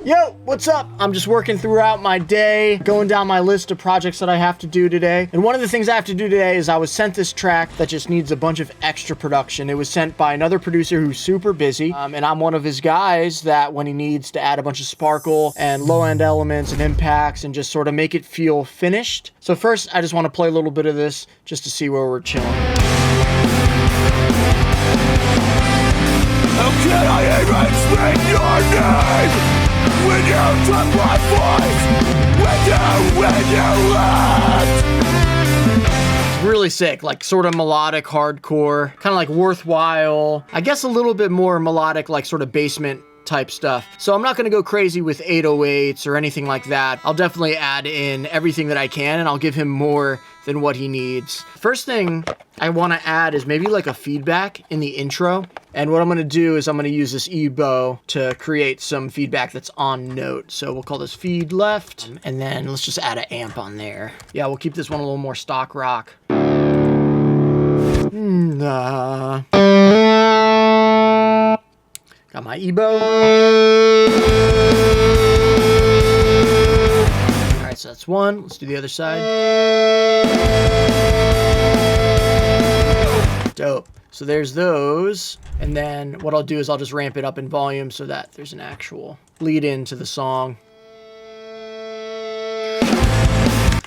Yo, what's up? I'm just working throughout my day, going down my list of projects that I have to do today. And one of the things I have to do today is I was sent this track that just needs a bunch of extra production. It was sent by another producer who's super busy. And I'm one of his guys that when he needs to add a bunch of sparkle and low-end elements and impacts and just sort of make it feel finished. So first, I just want to play a little bit of this just to see where we're chilling. How can I even speak your name? When you took my voice, when you left. It's really sick, like sort of melodic hardcore, kind of like Worthwhile. I guess a little bit more melodic, like sort of basement type stuff. So I'm not going to go crazy with 808s or anything like that. I'll definitely add in everything that I can, and I'll give him more than what he needs. First thing I want to add is maybe like a feedback in the intro. And what I'm going to do is I'm going to use this E-bow to create some feedback that's on note. So we'll call this feed left, and then let's just add an amp on there. Yeah, we'll keep this one a little more stock rock. Got my E-bow. All right, so that's one. Let's do the other side. Dope. So there's those. And then what I'll do is I'll just ramp it up in volume so that there's an actual lead into the song.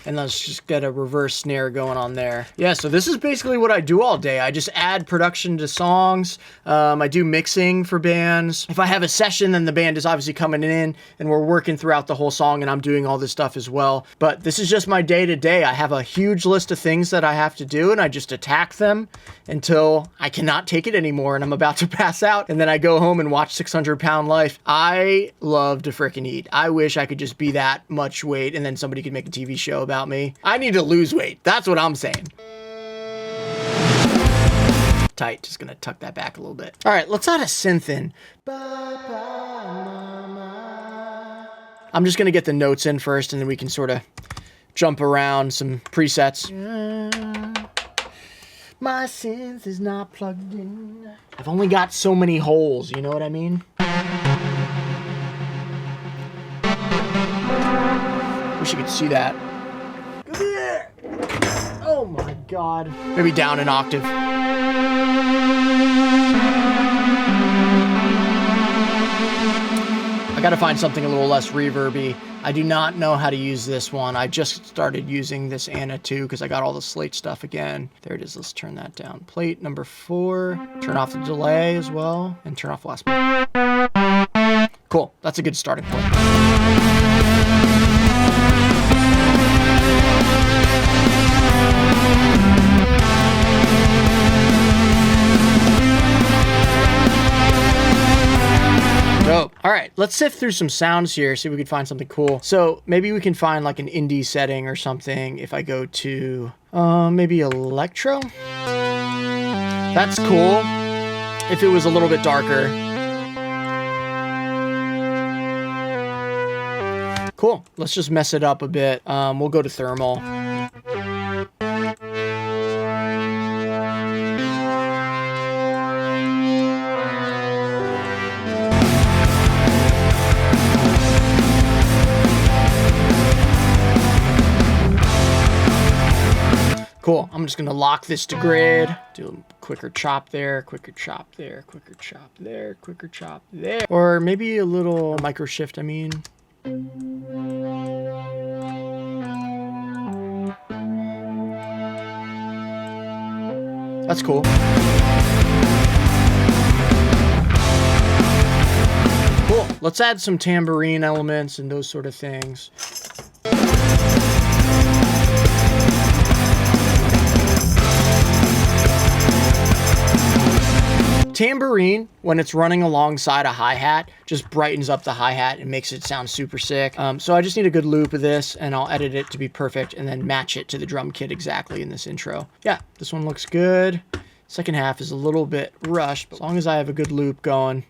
And let's just get a reverse snare going on there. Yeah, so this is basically what I do all day. I just add production to songs. I do mixing for bands. If I have a session, then the band is obviously coming in and we're working throughout the whole song and I'm doing all this stuff as well. But this is just my day-to-day. I have a huge list of things that I have to do and I just attack them until I cannot take it anymore and I'm about to pass out. And then I go home and watch 600 Pound Life. I love to frickin' eat. I wish I could just be that much weight and then somebody could make a TV show about me. I need to lose weight. That's what I'm saying. Tight. Just gonna tuck that back a little bit. All right, let's add a synth in. I'm just gonna get the notes in first and then we can sort of jump around some presets. My synth is not plugged in. I've only got so many holes, you know what I mean? Wish you could see that. Oh my god. Maybe down an octave. I gotta find something a little less reverby. I do not know how to use this one. I just started using this Anna 2 because I got all the Slate stuff again. There it is. Let's turn that down. Plate number 4. Turn off the delay as well. And turn off last plate. Cool. That's a good starting point. Dope. All right, let's sift through some sounds here, see if we can find something cool. So maybe we can find like an indie setting or something. If I go to maybe electro. That's cool. If it was a little bit darker. Cool. Let's just mess it up a bit. We'll go to thermal. Cool. I'm just going to lock this to grid. Do a quicker chop there, quicker chop there, quicker chop there, quicker chop there. Or maybe a little micro shift, I mean. That's cool. Cool. Let's add some tambourine elements and those sort of things. Tambourine, when it's running alongside a hi-hat, just brightens up the hi-hat and makes it sound super sick. So I just need a good loop of this and I'll edit it to be perfect and then match it to the drum kit exactly in this intro. Yeah, this one looks good. Second half is a little bit rushed, but as long as I have a good loop going,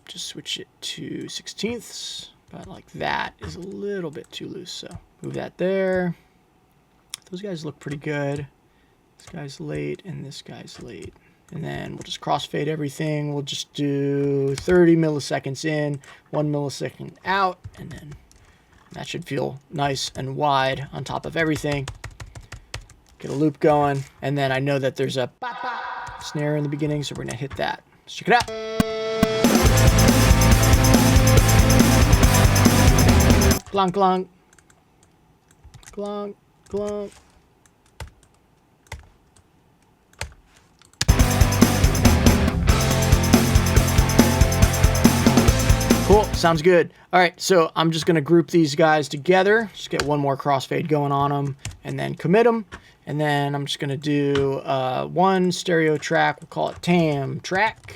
just switch it to 16ths. But like that is a little bit too loose, so move that there. Those guys look pretty good. This guy's late and this guy's late. And then we'll just crossfade everything. We'll just do 30 milliseconds in, 1 millisecond out, and then that should feel nice and wide on top of everything. Get a loop going, and then I know that there's a bop, bop snare in the beginning, so we're gonna hit that. Let's check it out. Glonk, glonk. Glonk, glonk. Cool, sounds good. All right, so I'm just gonna group these guys together, just get one more crossfade going on them, and then commit them. And then I'm just gonna do one stereo track, we'll call it Tam track.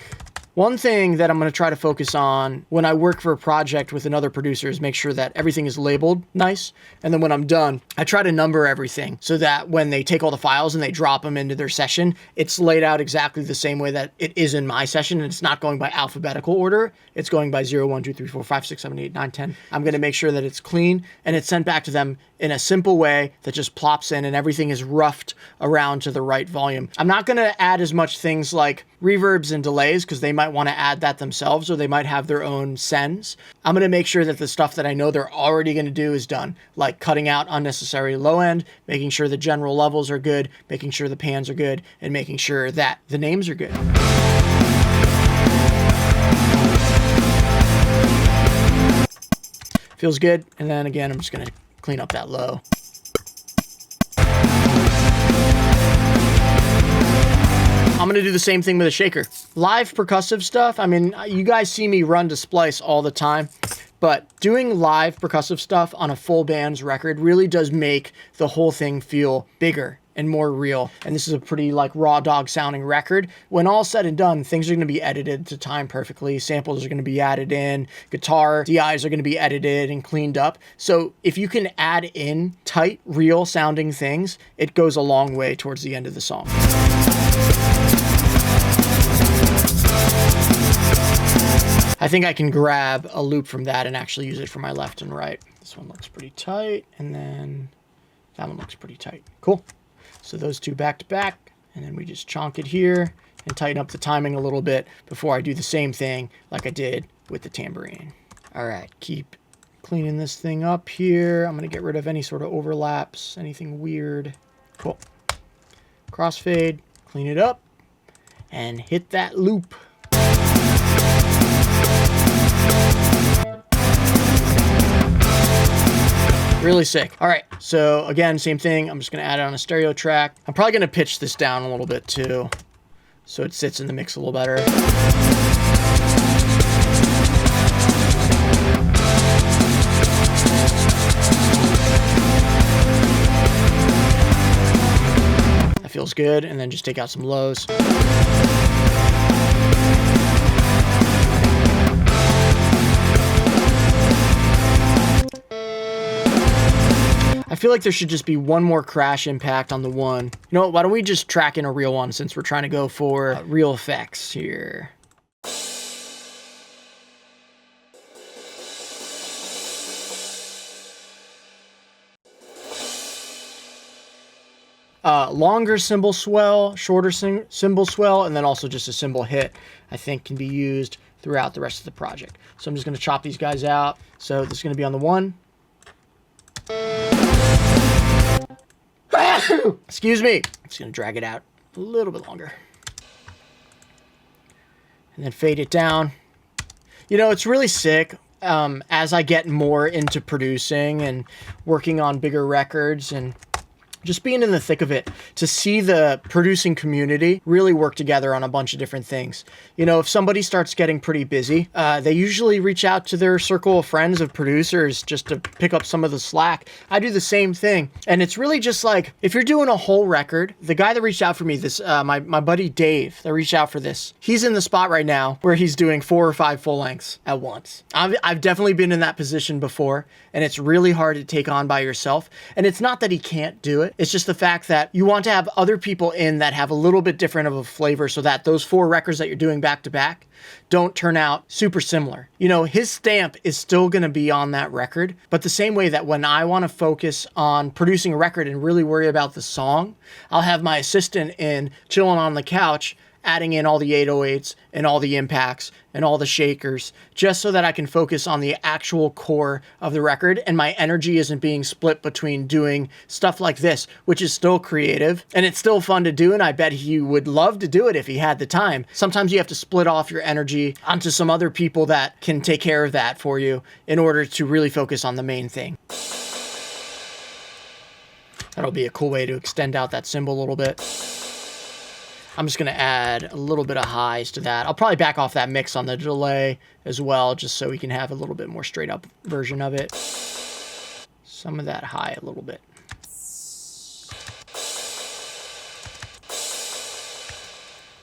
One thing that I'm going to try to focus on when I work for a project with another producer is make sure that everything is labeled nice. And then when I'm done, I try to number everything so that when they take all the files and they drop them into their session, it's laid out exactly the same way that it is in my session. And it's not going by alphabetical order. It's going by 0, 1, 2, 3, 4, 5, 6, 7, 8, 9, 10. I'm going to make sure that it's clean and it's sent back to them in a simple way that just plops in and everything is roughed around to the right volume. I'm not going to add as much things like reverbs and delays because they might want to add that themselves or they might have their own sends. I'm going to make sure that the stuff that I know they're already going to do is done, like cutting out unnecessary low end, making sure the general levels are good, making sure the pans are good, and making sure that the names are good. Feels good. And then again, I'm just going to clean up that low. I'm going to do the same thing with a shaker. Live percussive stuff, I mean, you guys see me run to splice all the time, but doing live percussive stuff on a full band's record really does make the whole thing feel bigger and more real. And this is a pretty like raw dog sounding record. When all said and done, things are going to be edited to time perfectly. Samples are going to be added in. Guitar DIs are going to be edited and cleaned up. So if you can add in tight, real sounding things, it goes a long way towards the end of the song. I think I can grab a loop from that and actually use it for my left and right. This one looks pretty tight, and then that one looks pretty tight. Cool. So those two back to back, and then we just chonk it here and tighten up the timing a little bit before I do the same thing like I did with the tambourine. All right, keep cleaning this thing up here. I'm gonna get rid of any sort of overlaps, anything weird. Cool. Crossfade, clean it up, and hit that loop. Really sick. All right, so again, same thing. I'm just gonna add it on a stereo track. I'm probably gonna pitch this down a little bit too, so it sits in the mix a little better. That feels good, and then just take out some lows. I feel like there should just be one more crash impact on the one. You know what, why don't we just track in a real one since we're trying to go for real effects here. Longer cymbal swell, shorter cymbal swell, and then also just a cymbal hit, I think can be used throughout the rest of the project. So I'm just going to chop these guys out. So this is going to be on the one. Excuse me. I'm just going to drag it out a little bit longer. And then fade it down. You know, it's really sick. As I get more into producing and working on bigger records and just being in the thick of it, to see the producing community really work together on a bunch of different things. You know, if somebody starts getting pretty busy, they usually reach out to their circle of friends of producers just to pick up some of the slack. I do the same thing. And it's really just like, if you're doing a whole record, the guy that reached out for me, this my buddy Dave that reached out for this, he's in the spot right now where he's doing 4 or 5 full lengths at once. I've definitely been in that position before, and it's really hard to take on by yourself. And it's not that he can't do it. It's just the fact that you want to have other people in that have a little bit different of a flavor so that those 4 records that you're doing back to back don't turn out super similar. You know, his stamp is still going to be on that record, but the same way that when I want to focus on producing a record and really worry about the song, I'll have my assistant in chilling on the couch adding in all the 808s and all the impacts and all the shakers, just so that I can focus on the actual core of the record and my energy isn't being split between doing stuff like this, which is still creative and it's still fun to do, and I bet he would love to do it if he had the time. Sometimes you have to split off your energy onto some other people that can take care of that for you in order to really focus on the main thing. That'll be a cool way to extend out that cymbal a little bit. I'm just going to add a little bit of highs to that. I'll probably back off that mix on the delay as well, just so we can have a little bit more straight up version of it. Some of that high a little bit.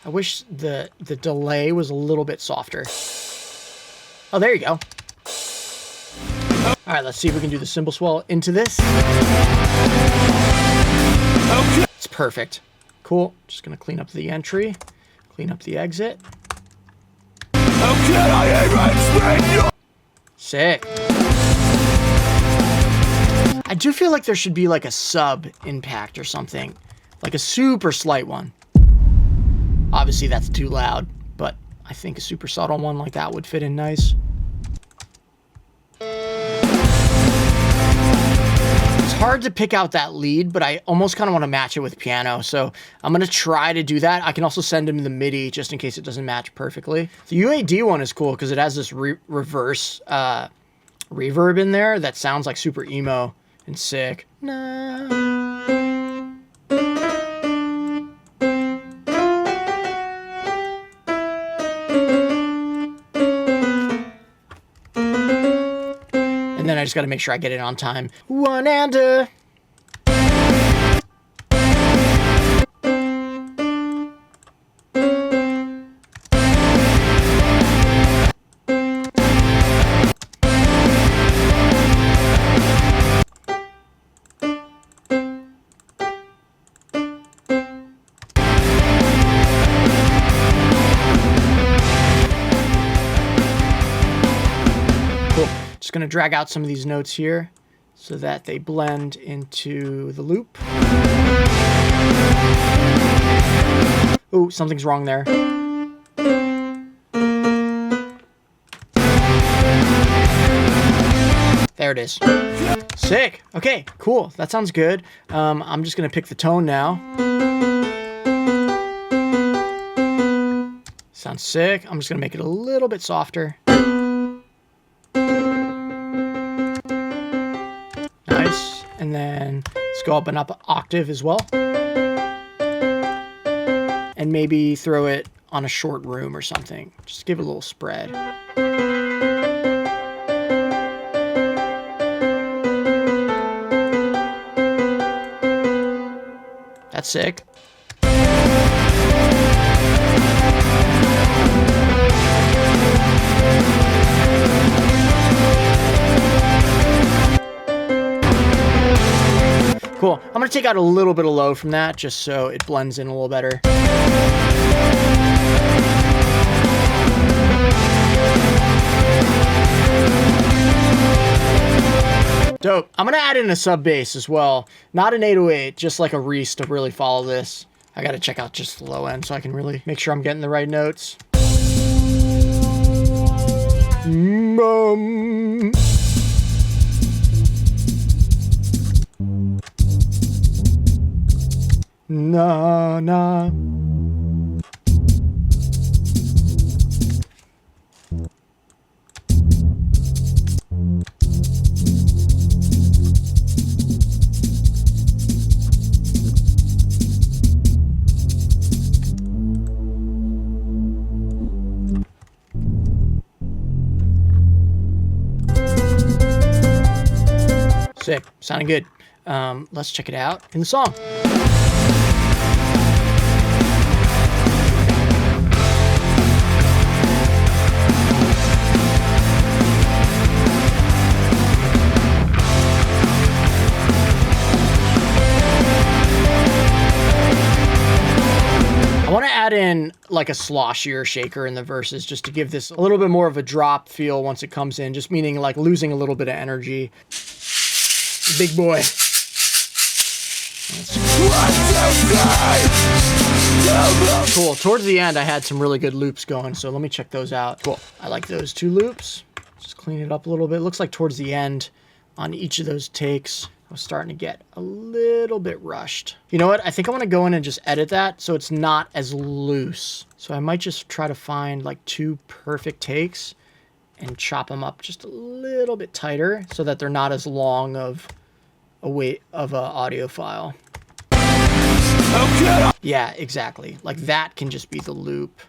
I wish the delay was a little bit softer. Oh, there you go. All right, let's see if we can do the cymbal swell into this. Okay. It's perfect. Cool. Just going to clean up the entry, clean up the exit. Sick. I do feel like there should be like a sub impact or something, like a super slight one. Obviously that's too loud, but I think a super subtle one like that would fit in nice. It's hard to pick out that lead, but I almost kind of want to match it with piano, so I'm going to try to do that. I can also send him the MIDI just in case it doesn't match perfectly. The UAD one is cool because it has this reverse reverb in there that sounds like super emo and sick. And then I just got to make sure I get it on time. One and a. Just going to drag out some of these notes here so that they blend into the loop. Ooh, something's wrong there. There it is. Sick. Okay, cool. That sounds good. I'm just going to pick the tone now. Sounds sick. I'm just going to make it a little bit softer. Nice. And then let's go up an octave as well. And maybe throw it on a short room or something. Just give it a little spread. That's sick. Cool. I'm going to take out a little bit of low from that just so it blends in a little better. Dope. I'm going to add in a sub bass as well. Not an 808, just like a Reese to really follow this. I got to check out just the low end so I can really make sure I'm getting the right notes. Na na. Sick. Sounding good. Let's check it out in the song. I want to add in like a sloshier shaker in the verses just to give this a little bit more of a drop feel once it comes in, just meaning like losing a little bit of energy. Big boy. Cool. Towards the end, I had some really good loops going, so let me check those out. Cool. I like those 2 loops. Just clean it up a little bit. Looks like towards the end on each of those takes, I was starting to get a little bit rushed. You know what? I think I want to go in and just edit that so it's not as loose. So I might just try to find like 2 perfect takes and chop them up just a little bit tighter so that they're not as long of a audio file. Okay. Yeah, exactly. Like that can just be the loop.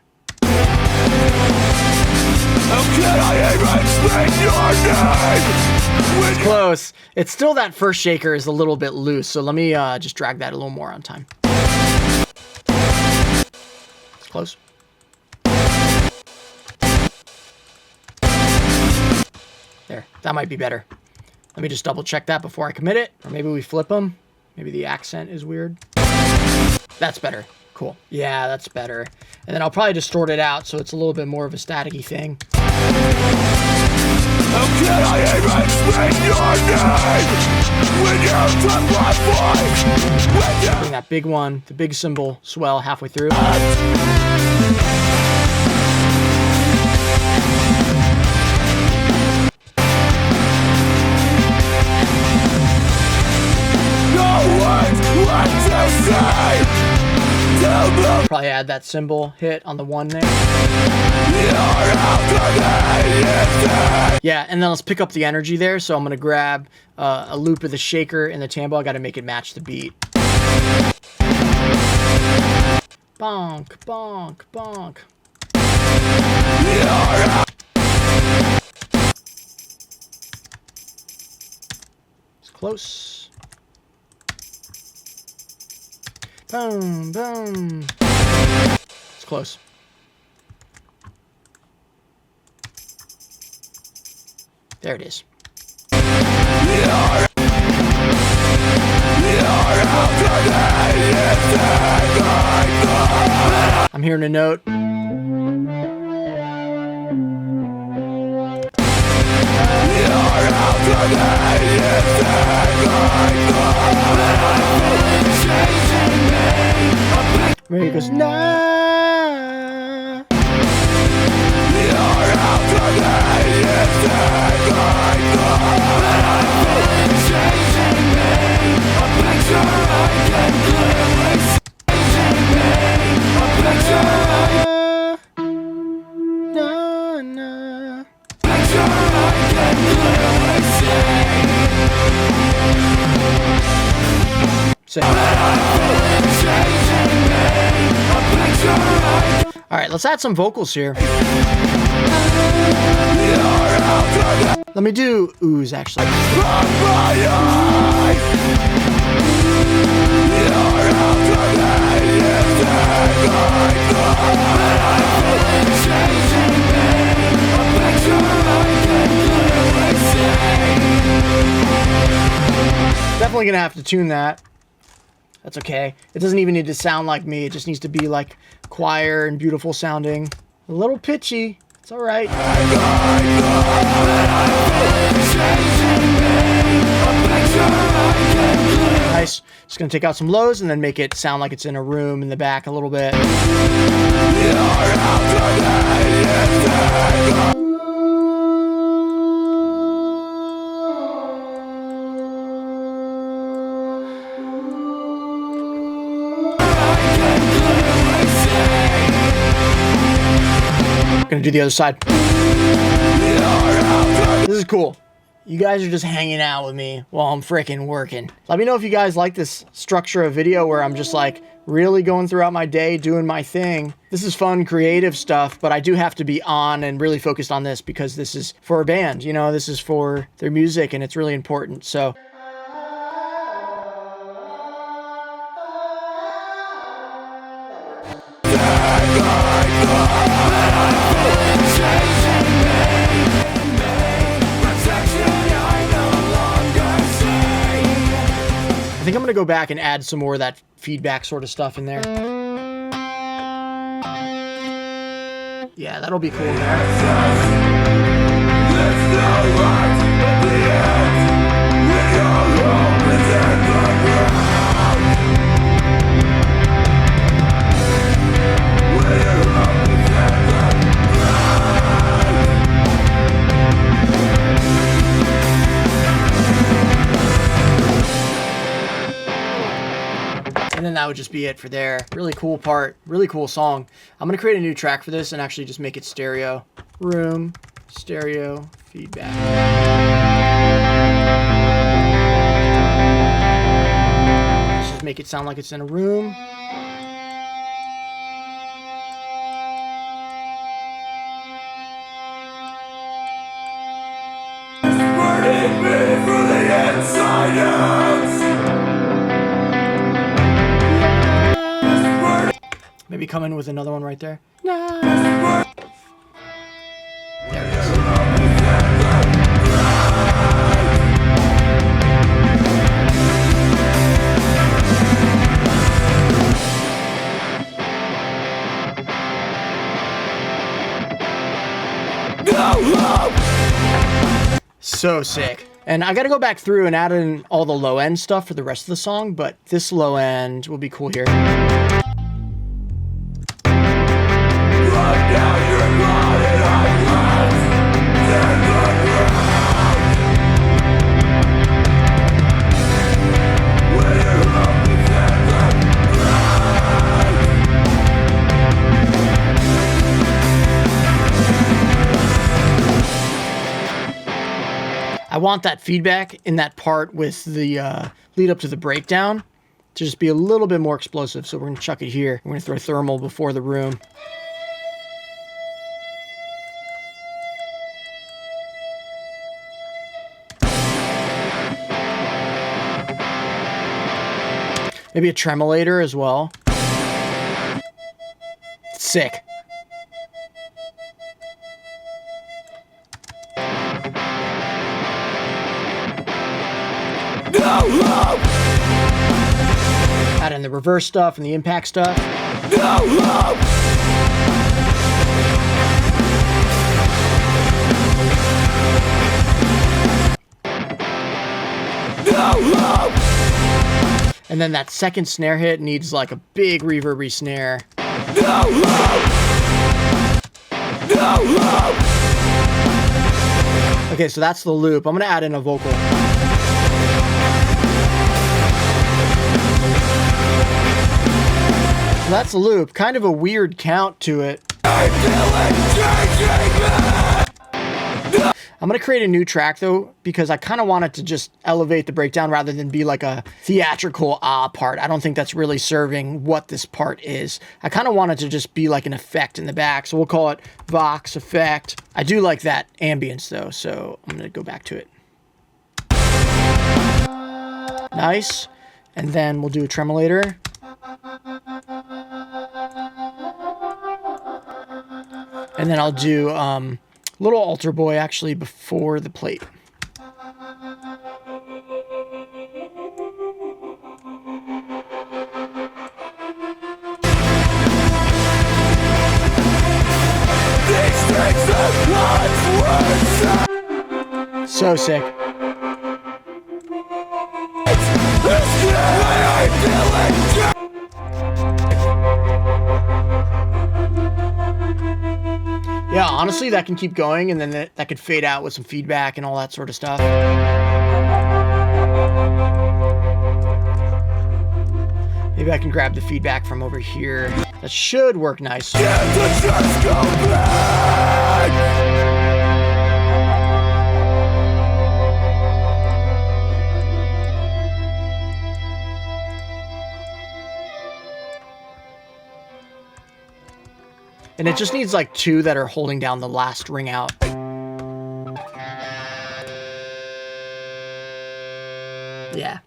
It's close. It's still that first shaker is a little bit loose, so let me just drag that a little more on time. It's close. There, that might be better. Let me just double check that before I commit it. Or maybe we flip them. Maybe the accent is weird. That's better. Cool. Yeah, that's better. And then I'll probably distort it out so it's a little bit more of a staticky thing. Bring that big one, the big cymbal swell halfway through. Probably add that cymbal hit on the 1 there. Yeah, and then let's pick up the energy there. So I'm going to grab a loop of the shaker and the tambo. I got to make it match the beat. Bonk, bonk, bonk. It's close. Boom, boom. It's close. There it is. I'm hearing a note. Where he goes, nah. All right, let's add some vocals here. Let me do oohs, actually. Definitely gonna have to tune that. That's okay. It doesn't even need to sound like me. It just needs to be like choir and beautiful sounding. A little pitchy. It's all right. Nice. Just gonna take out some lows and then make it sound like it's in a room in the back a little bit. Gonna do the other side. This is cool. You guys are just hanging out with me while I'm freaking working. Let me know if you guys like this structure of video where I'm just like really going throughout my day doing my thing. This is fun, creative stuff, but I do have to be on and really focused on this because this is for a band, you know, this is for their music and it's really important. So I think I'm gonna go back and add some more of that feedback sort of stuff in there. Yeah, that'll be cool there. then that would just be it for there. Really cool part, really cool song. I'm gonna create a new track for this and actually just make it stereo. Room, stereo, feedback. Let's just make it sound like it's in a room. Burning me from the inside out. Maybe come in with another one right there. So sick. And I gotta go back through and add in all the low end stuff for the rest of the song, but this low end will be cool here. I want that feedback in that part with the lead up to the breakdown to just be a little bit more explosive. So we're going to chuck it here. We're going to throw thermal before the room. Maybe a tremolator as well. Sick. Add in the reverse stuff and the impact stuff. And then that second snare hit needs like a big reverb-y snare. Okay, so that's the loop. I'm gonna add in a vocal. So that's the loop. Kind of a weird count to it. I'm gonna create a new track though, because I kind of want it to just elevate the breakdown rather than be like a theatrical part. I don't think that's really serving what this part is. I kind of want it to just be like an effect in the back. So we'll call it Vox effect. I do like that ambience though, so I'm gonna go back to it. Nice. And then we'll do a tremolator. And then I'll do little altar boy actually before the plate. So sick. Yeah, honestly, that can keep going, and then that could fade out with some feedback and all that sort of stuff. Maybe I can grab the feedback from over here. That should work nice. And it just needs like two that are holding down the last ring out. Yeah.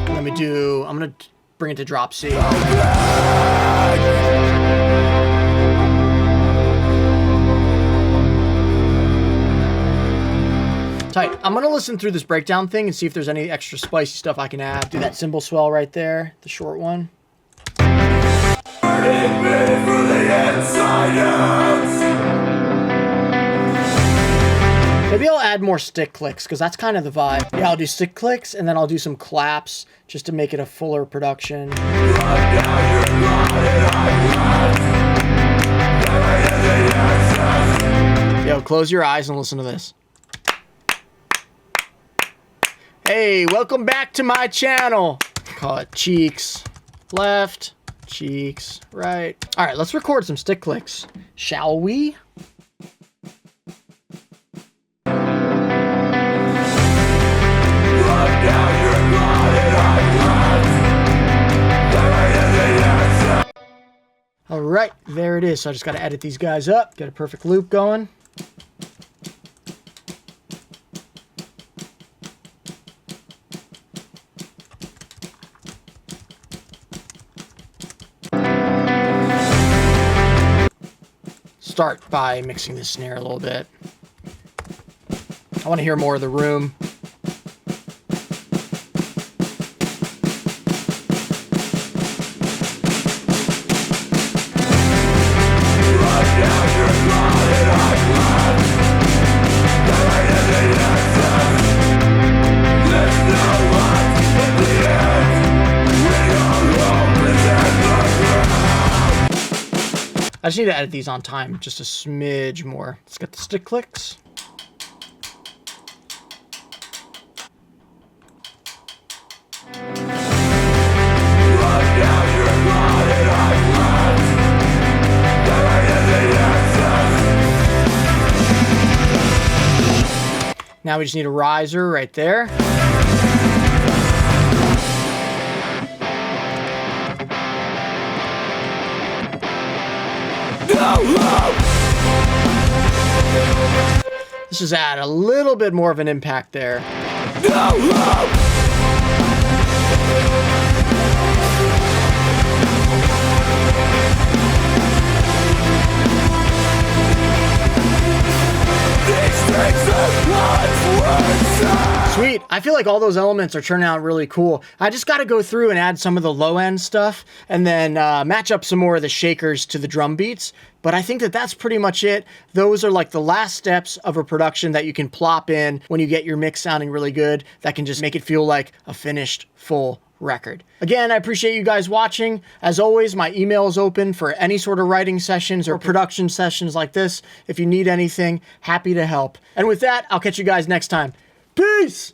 Let me do, I'm gonna bring it to drop C. Tight. I'm gonna listen through this breakdown thing and see if there's any extra spicy stuff I can add. Do that cymbal swell right there, the short one. Maybe I'll add more stick clicks, because that's kind of the vibe. Yeah, I'll do stick clicks, and then I'll do some claps, just to make it a fuller production. Yo, close your eyes and listen to this. Hey, welcome back to my channel. Call it cheeks left, cheeks right. All right, let's record some stick clicks, shall we? All right, there it is. So I just got to edit these guys up, get a perfect loop going. Start by mixing the snare a little bit. I want to hear more of the room. I just need to edit these on time just a smidge more. Let's get the stick clicks. Now we just need a riser right there. This is add a little bit more of an impact there. Sweet. I feel like all those elements are turning out really cool. I just got to go through and add some of the low end stuff and then match up some more of the shakers to the drum beats. But I think that that's pretty much it. Those are like the last steps of a production that you can plop in when you get your mix sounding really good. That can just make it feel like a finished full record. Again, I appreciate you guys watching. As always, my email is open for any sort of writing sessions or production sessions like this. If you need anything, happy to help. And with that, I'll catch you guys next time. Peace!